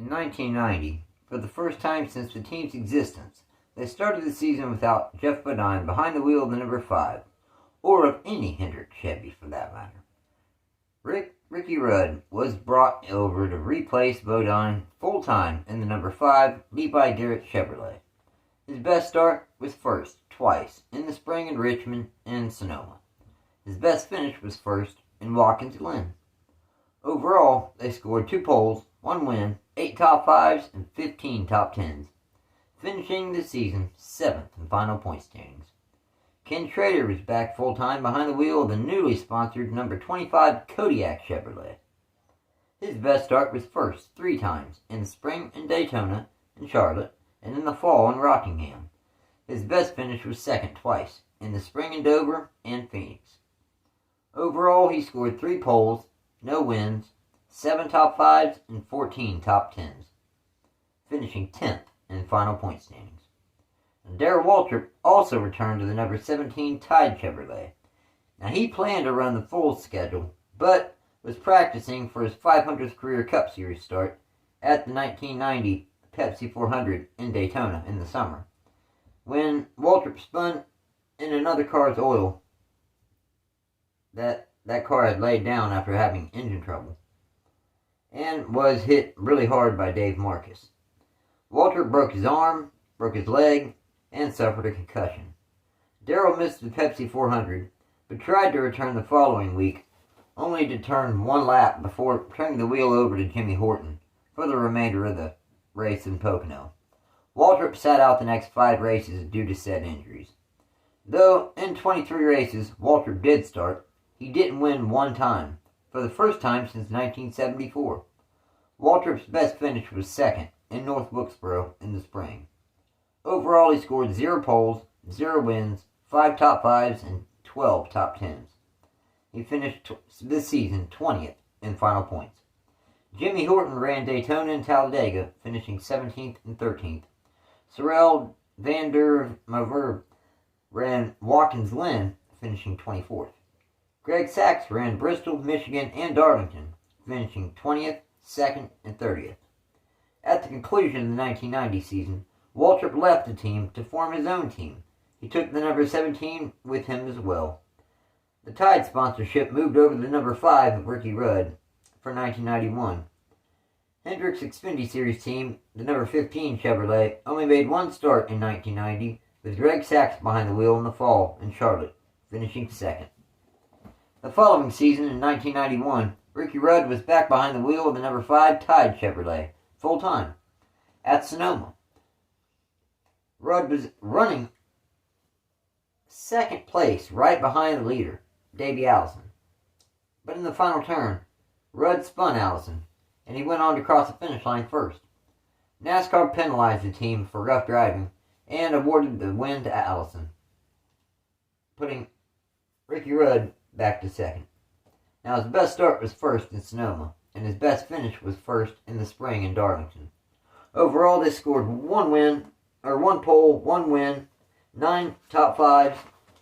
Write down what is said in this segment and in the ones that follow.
In 1990, for the first time since the team's existence, they started the season without Jeffgordon behind the wheel of the number 5, or of any Hendrick Chevy for that matter. Rickyrudd was brought over to replace Bodine full-time in the number 5 Levi Garrett Chevrolet. His best start was first, twice, in the spring in Richmond and Sonoma. His best finish was first in Watkins Glen. Overall, they scored 2 poles, 1 win, 8 top 5s, and 15 top 10s, finishing the season 7th in final point standings. Ken Schrader was back full-time behind the wheel of the newly sponsored number 25 Kodiak Chevrolet. His best start was first 3 times, in the spring in Daytona and Charlotte, and in the fall in Rockingham. His best finish was second twice, in the spring in Dover and Phoenix. Overall, he scored 3 poles, no wins, 7 top 5s, and 14 top 10s, finishing 10th in final point standings. Darrell Waltrip also returned to the number 17 Tide Chevrolet. Now, he planned to run the full schedule, but was practicing for his 500th career Cup Series start at the 1990 Pepsi 400 in Daytona in the summer, when Waltrip spun in another car's oil that car had laid down after having engine trouble, and was hit really hard by Dave Marcus. Waltrip broke his arm, broke his leg, and suffered a concussion. Darrell missed the Pepsi 400, but tried to return the following week, only to turn 1 lap before turning the wheel over to Jimmy Horton for the remainder of the race in Pocono. Waltrip sat out the next 5 races due to said injuries. Though in 23 races Waltrip did start, he didn't win 1 time, for the first time since 1974. Waltrip's best finish was second in North Wilkesboro in the spring. Overall, he scored 0 poles, 0 wins, 5 top 5s, and 12 top 10s. He finished this season 20th in final points. Jimmy Horton ran Daytona and Talladega, finishing 17th and 13th. Sorrel van der Merwe ran Watkins Glen, finishing 24th. Greg Sachs ran Bristol, Michigan, and Darlington, finishing 20th, 2nd, and 30th. At the conclusion of the 1990 season, Waltrip left the team to form his own team. He took the number 17 with him as well. The Tide sponsorship moved over to the number 5 of Rickyrudd for 1991. Hendrick's Xfinityseries team, the number 15 Chevrolet, only made 1 start in 1990, with Greg Sachs behind the wheel in the fall in Charlotte, finishing 2nd. The following season, in 1991, Rickyrudd was back behind the wheel of the number 5 Tide Chevrolet, full-time, at Sonoma. Rudd was running 2nd place, right behind the leader, Davey Allison. But in the final turn, Rudd spun Allison, and he went on to cross the finish line first. NASCAR penalized the team for rough driving and awarded the win to Allison, putting Rickyrudd back to 2nd. Now, his best start was first in Sonoma, and his best finish was first in the spring in Darlington. Overall, they scored 1 pole, 1 win, 9 top 5s,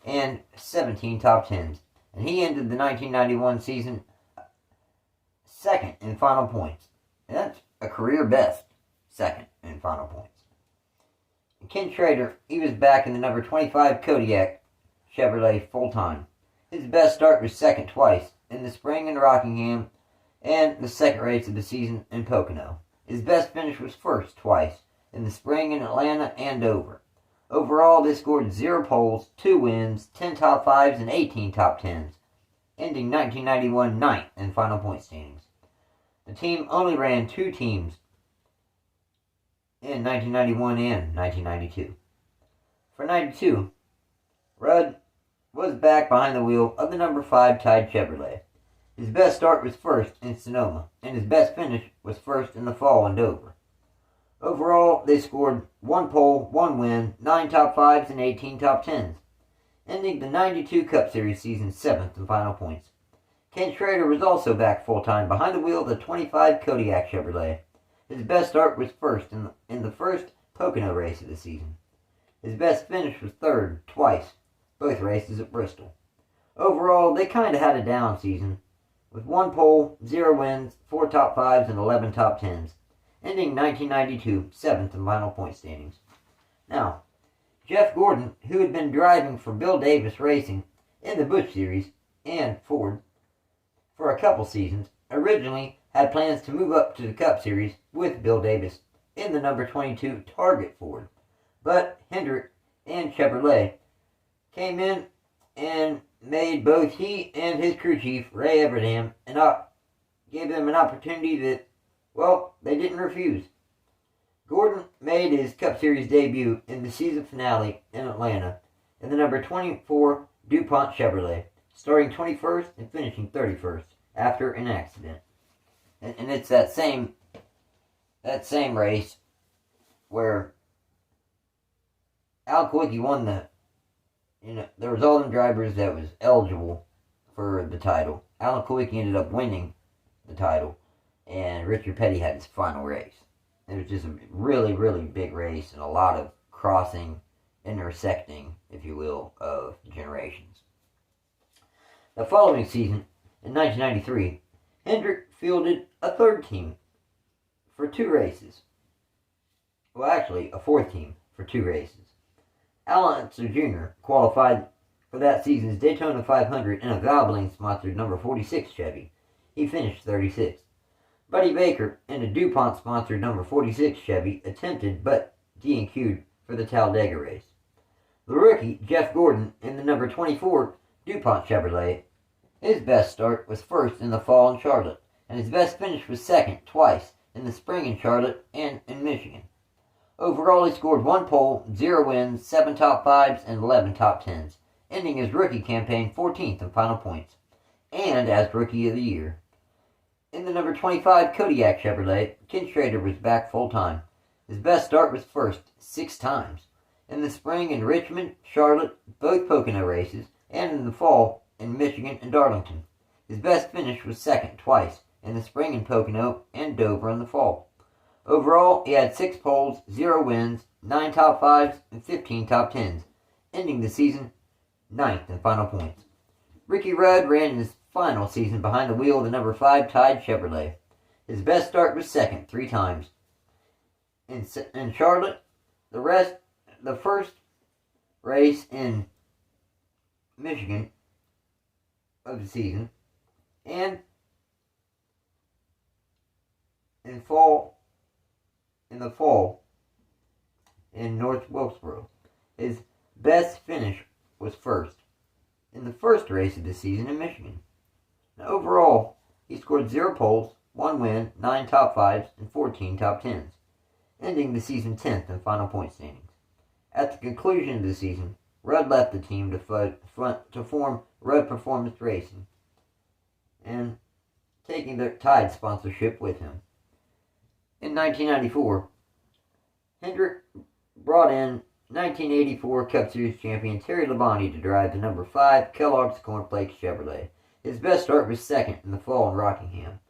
and 17 top 10s. And he ended the 1991 season 2nd in final points. And that's a career best, 2nd in final points. And Ken Schrader, he was back in the number 25 Kodiak Chevrolet full-time. His best start was 2nd twice, in the spring in Rockingham, and the 2nd race of the season in Pocono. His best finish was first twice, in the spring in Atlanta and Dover. Overall, they scored 0 poles, 2 wins, 10 top 5s, and 18 top 10s, ending 1991 9th in final point standings. The team only ran 2 teams in 1991 and 1992. For 92, Rudd was back behind the wheel of the number 5 Tide Chevrolet. His best start was first in Sonoma, and his best finish was first in the fall in Dover. Overall, they scored 1 pole, 1 win, 9 top 5s, and 18 top 10s, ending the 92 Cup Series season 7th in final points. Ken Schrader was also back full-time behind the wheel of the 25 Kodiak Chevrolet. His best start was first in the first Pocono race of the season. His best finish was third, twice, both races at Bristol. Overall, they kind of had a down season, with 1 pole, 0 wins, 4 top 5s, and 11 top 10s, ending 1992 7th in final point standings. Now, Jeffgordon, who had been driving for Bill Davis Racing in the Busch Series and Ford for a couple seasons, originally had plans to move up to the Cup Series with Bill Davis in the number 22 Target Ford. But Hendrick and Chevrolet came in and made both he and his crew chief, Ray Everdam, gave them an opportunity that, well, they didn't refuse. Gordon made his Cup Series debut in the season finale in Atlanta in the number 24 DuPont Chevrolet, starting 21st and finishing 31st after an accident. And it's that same race where Al Kwiecki won there was all them drivers that was eligible for the title. Alan Kwiecki ended up winning the title, and Richard Petty had his final race. It was just a really, really big race and a lot of crossing, intersecting, if you will, of generations. The following season, in 1993, Hendrick fielded a third team for 2 races. Well, actually, a fourth team for 2 races. Alonso Jr. qualified for that season's Daytona 500 in a Valvoline-sponsored number 46 Chevy. He finished 36th. Buddy Baker in a DuPont-sponsored number 46 Chevy attempted but DNQ'd for the Talladega race. The rookie, Jeffgordon, in the number 24 DuPont Chevrolet, his best start was first in the fall in Charlotte, and his best finish was second twice in the spring in Charlotte and in Michigan. Overall, he scored 1 pole, 0 wins, 7 top 5s, and 11 top 10s, ending his rookie campaign 14th in final points, and as Rookie of the Year. In the number 25 Kodiak Chevrolet, Ken Schrader was back full-time. His best start was first 6 times. In the spring in Richmond, Charlotte, both Pocono races, and in the fall in Michigan and Darlington. His best finish was second twice, in the spring in Pocono and Dover in the fall. Overall, he had 6 poles, 0 wins, 9 top 5s, and 15 top 10s, ending the season 9th in final points. Rickyrudd ran his final season behind the wheel of the number 5 Tide Chevrolet. His best start was second 3 times. In Charlotte, the first race in Michigan of the season, and in the fall in North Wilkesboro. His best finish was first in the first race of the season in Michigan. Now, overall, he scored 0 poles, 1 win, 9 top 5s, and 14 top 10s, ending the season 10th in final point standings. At the conclusion of the season, Rudd left the team to form Rudd Performance Racing, and taking their Tide sponsorship with him. In 1994, Hendrick brought in 1984 Cup Series champion Terrylabonte to drive the number 5 Kelloggs Cornflakes Chevrolet. His best start was second in the fall in Rockingham.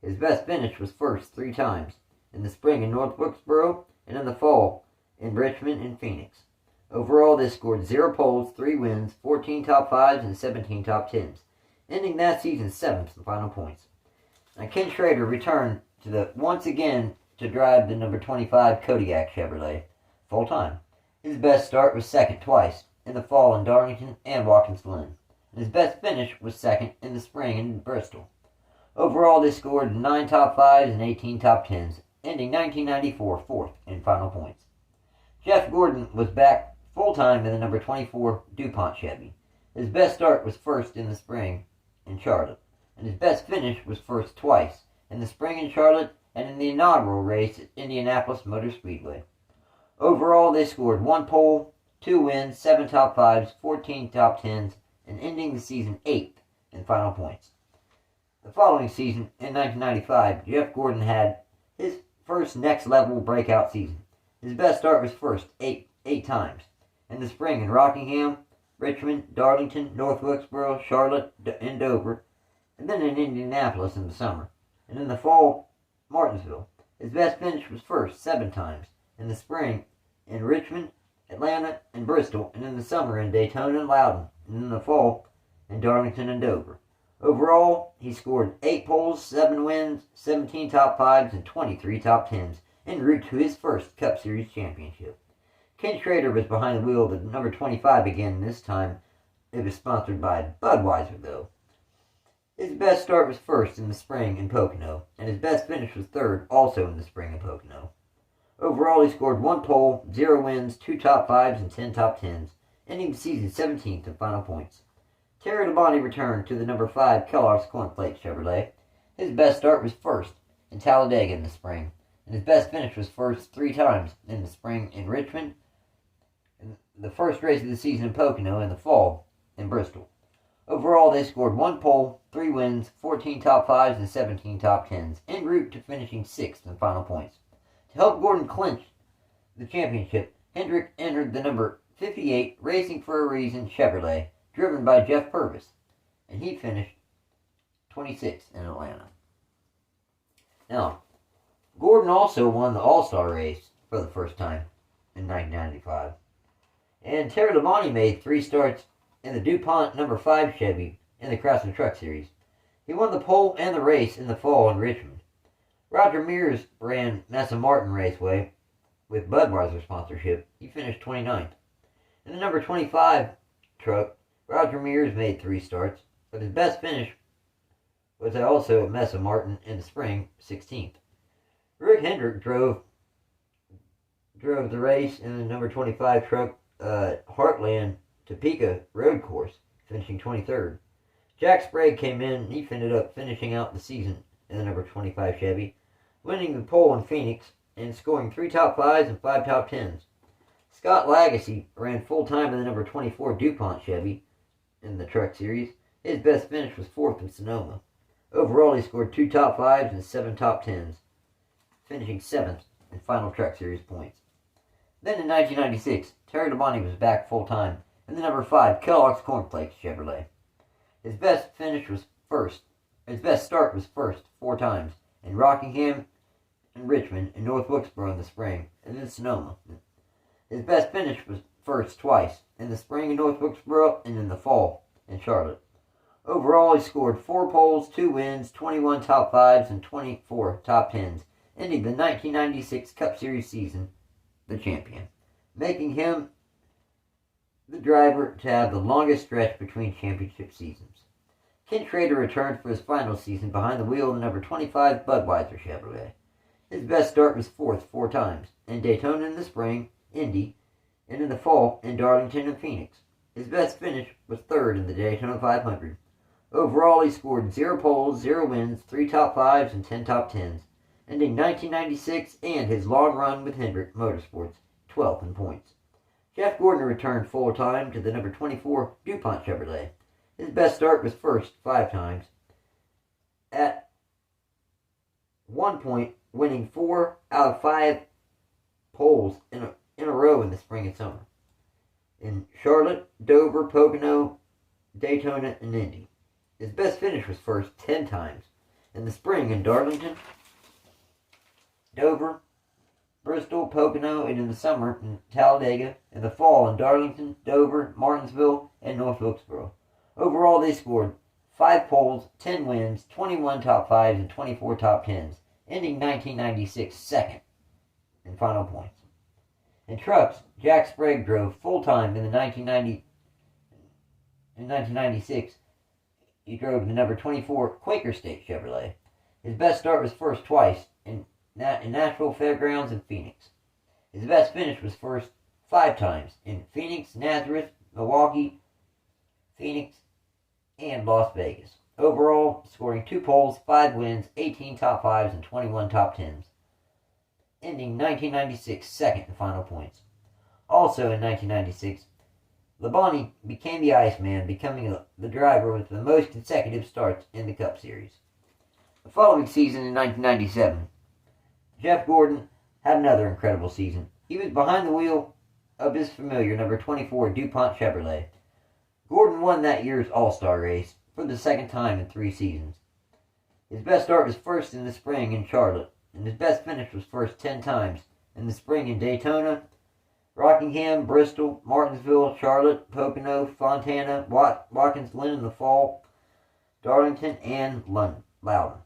His best finish was first 3 times, in the spring in North Wilkesboro and in the fall in Richmond and Phoenix. Overall, they scored 0 poles, 3 wins, 14 top 5s, and 17 top 10s, ending that season 7th in final points. Now, Ken Schrader returned once again to drive the number 25 Kodiak Chevrolet full-time. His best start was second twice, in the fall in Darlington and Watkins Glen. And his best finish was second in the spring in Bristol. Overall, they scored 9 top 5s and 18 top 10s, ending 1994 4th in final points. Jeffgordon was back full-time in the number 24 DuPont Chevy. His best start was first in the spring in Charlotte, and his best finish was first twice, in the spring in Charlotte and in the inaugural race at Indianapolis Motor Speedway. Overall, they scored 1 pole, 2 wins, 7 top 5s, 14 top 10s, and ending the season 8th in final points. The following season, in 1995, Jeffgordon had his first next-level breakout season. His best start was first 8 times. In the spring in Rockingham, Richmond, Darlington, North Wilkesboro, Charlotte, and Dover, and then in Indianapolis in the summer. And in the fall, Martinsville. His best finish was first 7 times. In the spring in Richmond, Atlanta, and Bristol, and in the summer in Daytona and Loudon, and in the fall in Darlington and Dover. Overall, he scored 8 poles, 7 wins, 17 top 5s, and 23 top 10s, en route to his first Cup Series championship. Ken Schrader was behind the wheel of the number 25 again, this time it was sponsored by Budweiser, though. His best start was first in the spring in Pocono, and his best finish was third, also in the spring in Pocono. Overall, he scored 1 pole, 0 wins, 2 top 5s, and 10 top 10s, ending the season 17th in final points. Terrylabonte returned to the number 5 Kelloggs Cornflakes Chevrolet. His best start was first in Talladega in the spring, and his best finish was first 3 times in the spring in Richmond, in the first race of the season in Pocono, and the fall in Bristol. Overall, they scored 1 pole, 3 wins, 14 top 5s, and 17 top 10s, en route to finishing 6th in final points. To help Gordon clinch the championship, Hendrick entered the number 58 Racing for a Reason Chevrolet, driven by Jeff Purvis, and he finished 26th in Atlanta. Now, Gordon also won the All-Star race for the first time in 1995. And Terrylabonte made 3 starts in the DuPont number 5 Chevy in the Craftsman Truck Series. He won the pole and the race in the fall in Richmond. Roger Mears ran Massa Martin Raceway with Budweiser sponsorship. He finished 29th. In the number 25 truck, Roger Mears made 3 starts, but his best finish was also at Massa Martin in the spring, 16th. Rick Hendrick drove the race in the number 25 truck, Heartland Topeka road course, finishing 23rd. Jacksprague came in and he ended up finishing out the season in the number 25 Chevy, winning the pole in Phoenix and scoring 3 top 5s and 5 top 10s. Scott Lagasse ran full-time in the number 24 DuPont Chevy in the Truck Series. His best finish was 4th in Sonoma. Overall, he scored 2 top 5s and 7 top 10s, finishing 7th in final Truck Series points. Then in 1996, Terrylabonte was back full-time in the number 5 Kellogg's Cornflakes Chevrolet. His best start was first 4 times in Rockingham and Richmond and North Wilkesboro in the spring, and then Sonoma. His best finish was first twice in the spring in North Wilkesboro and in the fall in Charlotte. Overall, he scored 4 poles, 2 wins, 21 top 5s, and 24 top 10s, ending the 1996 Cup Series season the champion, making him the driver to have the longest stretch between championship seasons. Ken Schrader returned for his final season behind the wheel of the number 25 Budweiser Chevrolet. His best start was 4th 4 times, in Daytona in the spring, Indy, and in the fall in Darlington and Phoenix. His best finish was 3rd in the Daytona 500. Overall, he scored 0 poles, 0 wins, 3 top 5s, and 10 top 10s, ending 1996 and his long run with Hendrick Motorsports, 12th in points. Jeffgordon returned full-time to the number 24 DuPont Chevrolet. His best start was first 5 times, at one point winning 4 out of 5 poles in a row in the spring and summer, in Charlotte, Dover, Pocono, Daytona, and Indy. His best finish was first 10 times, in the spring in Darlington, Dover, Bristol, Pocono, and in the summer in Talladega, in the fall in Darlington, Dover, Martinsville, and North Wilkesboro. Overall, they scored 5 poles, 10 wins, 21 top 5s, and 24 top 10s, ending 1996 second in final points. In trucks, Jacksprague drove full-time in 1996. He drove the number 24 Quaker State Chevrolet. His best start was first twice in Nashville Fairgrounds and Phoenix. His best finish was first 5 times in Phoenix, Nazareth, Milwaukee, Phoenix, and Las Vegas. Overall, scoring 2 poles, 5 wins, 18 top 5s, and 21 top 10s, ending 1996 second in final points. Also in 1996, Labonte became the Iceman, becoming the driver with the most consecutive starts in the Cup Series. The following season in 1997, Jeffgordon had another incredible season. He was behind the wheel of his familiar number 24 DuPont Chevrolet. Gordon won that year's All-Star race for the second time in 3 seasons. His best start was first in the spring in Charlotte, and his best finish was first 10 times in the spring in Daytona, Rockingham, Bristol, Martinsville, Charlotte, Pocono, Fontana, Watkins Glen in the fall, Darlington, and Loudon.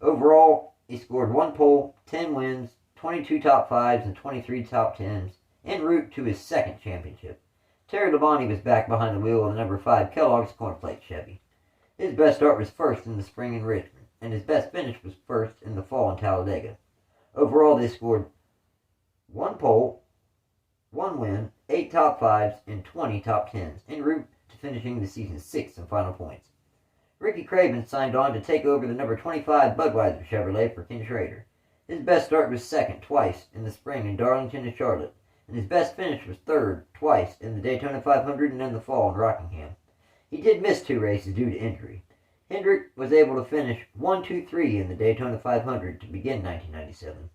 Overall, he scored 1 pole, 10 wins, 22 top 5s, and 23 top 10s, en route to his second championship. Terrylabonte was back behind the wheel of the number 5 Kellogg's cornflake Chevy. His best start was first in the spring in Richmond, and his best finish was first in the fall in Talladega. Overall, they scored 1 pole, 1 win, 8 top 5s, and 20 top 10s, en route to finishing the season's 6th and final points. Rickycraven signed on to take over the number 25 Budweiser Chevrolet for Ken Schrader. His best start was second twice in the spring in Darlington and Charlotte, and his best finish was third twice in the Daytona 500 and in the fall in Rockingham. He did miss 2 races due to injury. Hendrick was able to finish 1-2-3 in the Daytona 500 to begin 1997.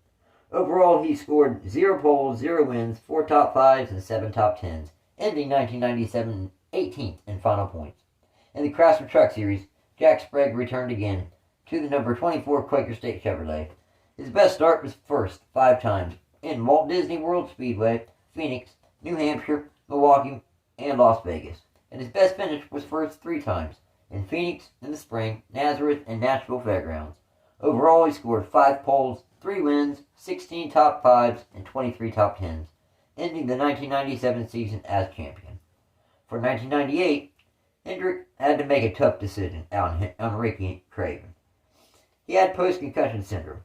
Overall, he scored 0 poles, 0 wins, 4 top 5s, and 7 top 10s, ending 1997 18th in final points. In the Chrysler Truck Series, Jacksprague returned again to the number 24 Quaker State Chevrolet. His best start was first 5 times in Walt Disney World Speedway, Phoenix, New Hampshire, Milwaukee, and Las Vegas. And his best finish was first 3 times in Phoenix in the spring, Nazareth, and Nashville Fairgrounds. Overall, he scored 5 poles, 3 wins, 16 top 5s, and 23 top 10s, ending the 1997 season as champion. For 1998, Hendrick had to make a tough decision on Rickycraven. He had post-concussion syndrome.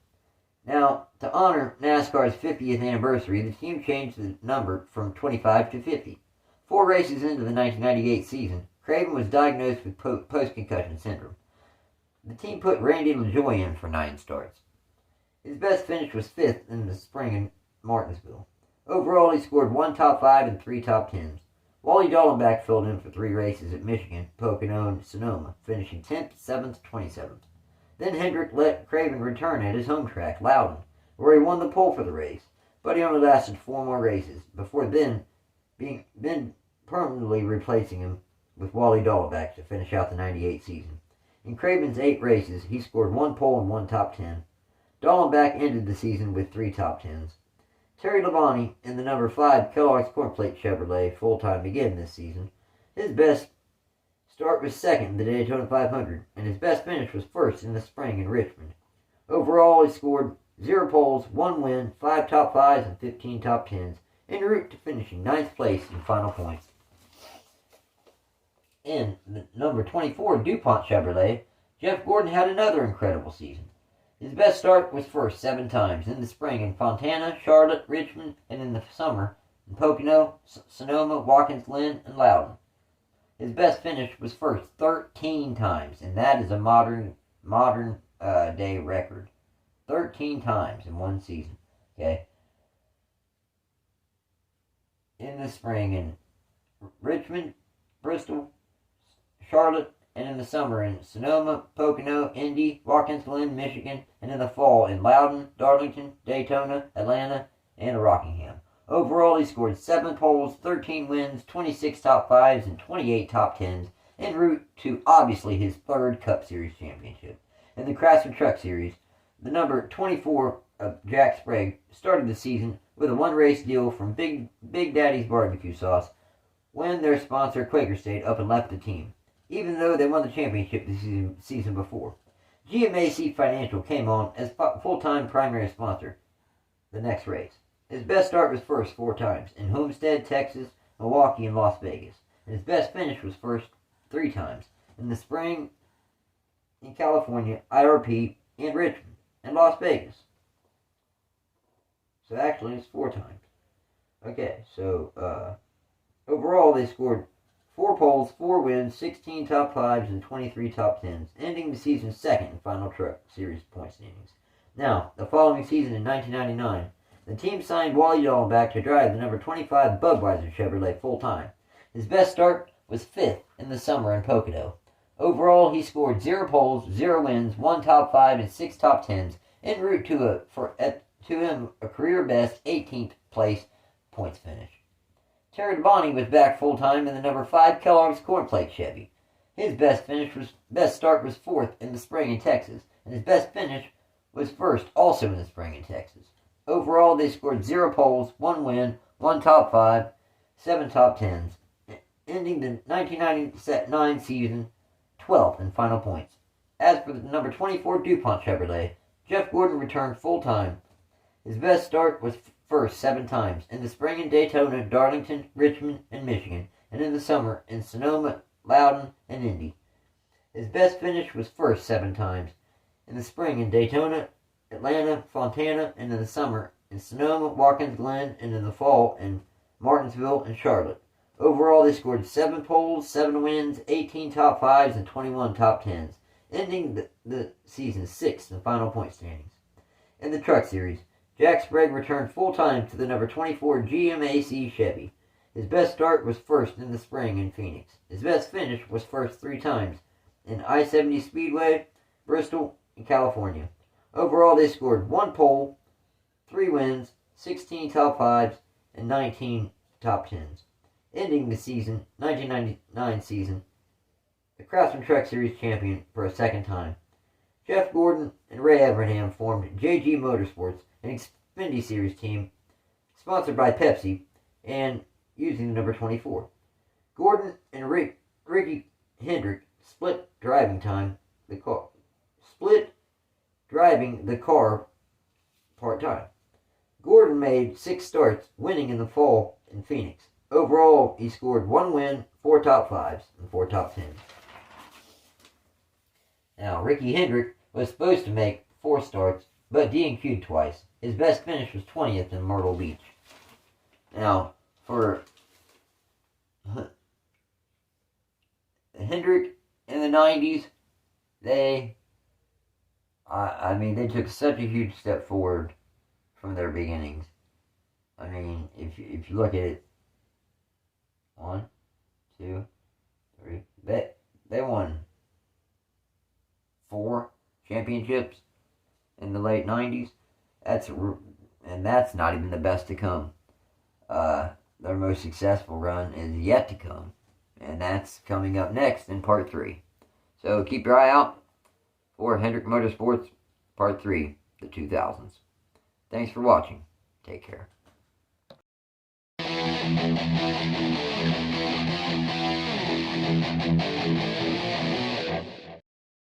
Now, to honor NASCAR's 50th anniversary, the team changed the number from 25 to 50. 4 races into the 1998 season, Craven was diagnosed with post-concussion syndrome. The team put Randy LaJoie in for 9 starts. His best finish was 5th in the spring in Martinsville. Overall, he scored 1 top 5 and 3 top 10s. Wally Dallenbach filled in for 3 races at Michigan, Pocono, and Sonoma, finishing 10th, 7th, 27th. Then Hendrick let Craven return at his home track, Loudon, where he won the pole for the race, but he only lasted 4 more races, before then being permanently replacing him with Wally Dallenbach to finish out the 98 season. In Craven's 8 races, he scored 1 pole and 1 top 10. Dallenbach ended the season with 3 top 10s. Terrylabonte in the number 5 Kellogg's Cornflake Chevrolet full-time again this season. His best start was second in the Daytona 500, and his best finish was first in the spring in Richmond. Overall, he scored 0 poles, 1 win, 5 top 5s, and 15 top 10s, en route to finishing 9th place in final points. In the number 24 DuPont Chevrolet, Jeffgordon had another incredible season. His best start was first 7 times, in the spring in Fontana, Charlotte, Richmond, and in the summer in Pocono, Sonoma, Watkins Glen, and Loudon. His best finish was first 13 times, and that is a modern day record. 13 times in one season. Okay. In the spring in Richmond, Bristol, Charlotte, and in the summer in Sonoma, Pocono, Indy, Watkins Glen, Michigan, and in the fall in Loudon, Darlington, Daytona, Atlanta, and Rockingham. Overall, he scored 7 poles, 13 wins, 26 top 5s, and 28 top 10s, en route to obviously his 3rd Cup Series championship. In the Chrysler Truck Series, the number 24 of Jacksprague started the season with a 1-race deal from Big Daddy's Barbecue Sauce when their sponsor Quaker State up and left the team, even though they won the championship the season before. GMAC Financial came on as full-time primary sponsor the next race. His best start was first 4 times in Homestead, Texas, Milwaukee, and Las Vegas, and his best finish was first 3 times in the spring in California, IRP, and Richmond, and Las Vegas. So actually, it's 4 times. Okay, so overall they scored 4 poles, 4 wins, 16 top 5s, and 23 top 10s, ending the season's 2nd and final Truck Series point standings. Now, the following season in 1999, the team signed Wally Dallenbach to drive the number 25 Budweiser Chevrolet full-time. His best start was 5th in the summer in Pocono. Overall, he scored 0 poles, 0 wins, 1 top 5, and 6 top 10s, en route to him a career-best 18th place points finish. Terrylabonte was back full-time in the number 5 Kellogg's Cornflake Chevy. His best start was 4th in the spring in Texas, and his best finish was 1st also in the spring in Texas. Overall, they scored 0 poles, 1 win, 1 top 5, 7 top 10s, ending the 1999 season 12th in final points. As for the number 24 DuPont Chevrolet, Jeffgordon returned full-time. His best start was first 7 times, in the spring in Daytona, Darlington, Richmond, and Michigan, and in the summer in Sonoma, Loudon, and Indy. His best finish was first 7 times, in the spring in Daytona, Atlanta, Fontana, and in the summer in Sonoma, Watkins Glen, and in the fall in Martinsville and Charlotte. Overall, they scored 7 poles, 7 wins, 18 top 5s, and 21 top 10s, ending the season 6th in the final point standings. In the Truck Series, Jacksprague returned full-time to the number 24 GMAC Chevy. His best start was first in the spring in Phoenix. His best finish was first 3 times in I-70 Speedway, Bristol, and California. Overall, they scored 1 pole, 3 wins, 16 top 5s, and 19 top 10s, ending the 1999 season, the Craftsman Truck Series champion for a second time. Jeffgordon and Ray Evernham formed JG Motorsports, an Xfinityseries team sponsored by Pepsi and using the number 24. Gordon and Ricky Hendrick split driving the car part-time. Gordon made 6 starts, winning in the fall in Phoenix. Overall, he scored 1 win, 4 top 5s, and 4 top 10s. Now, Ricky Hendrick was supposed to make 4 starts, but DNQ'd twice. His best finish was 20th in Myrtle Beach. Now, for Hendrick in the 90s, they took such a huge step forward from their beginnings. I mean, if you look at it, 1, 2, 3, they won 4 championships in the late 90s. That's not even the best to come. Their most successful run is yet to come, and that's coming up next in part 3. So keep your eye out for Hendrick Motorsports part 3, the 2000s. Thanks for watching. Take care.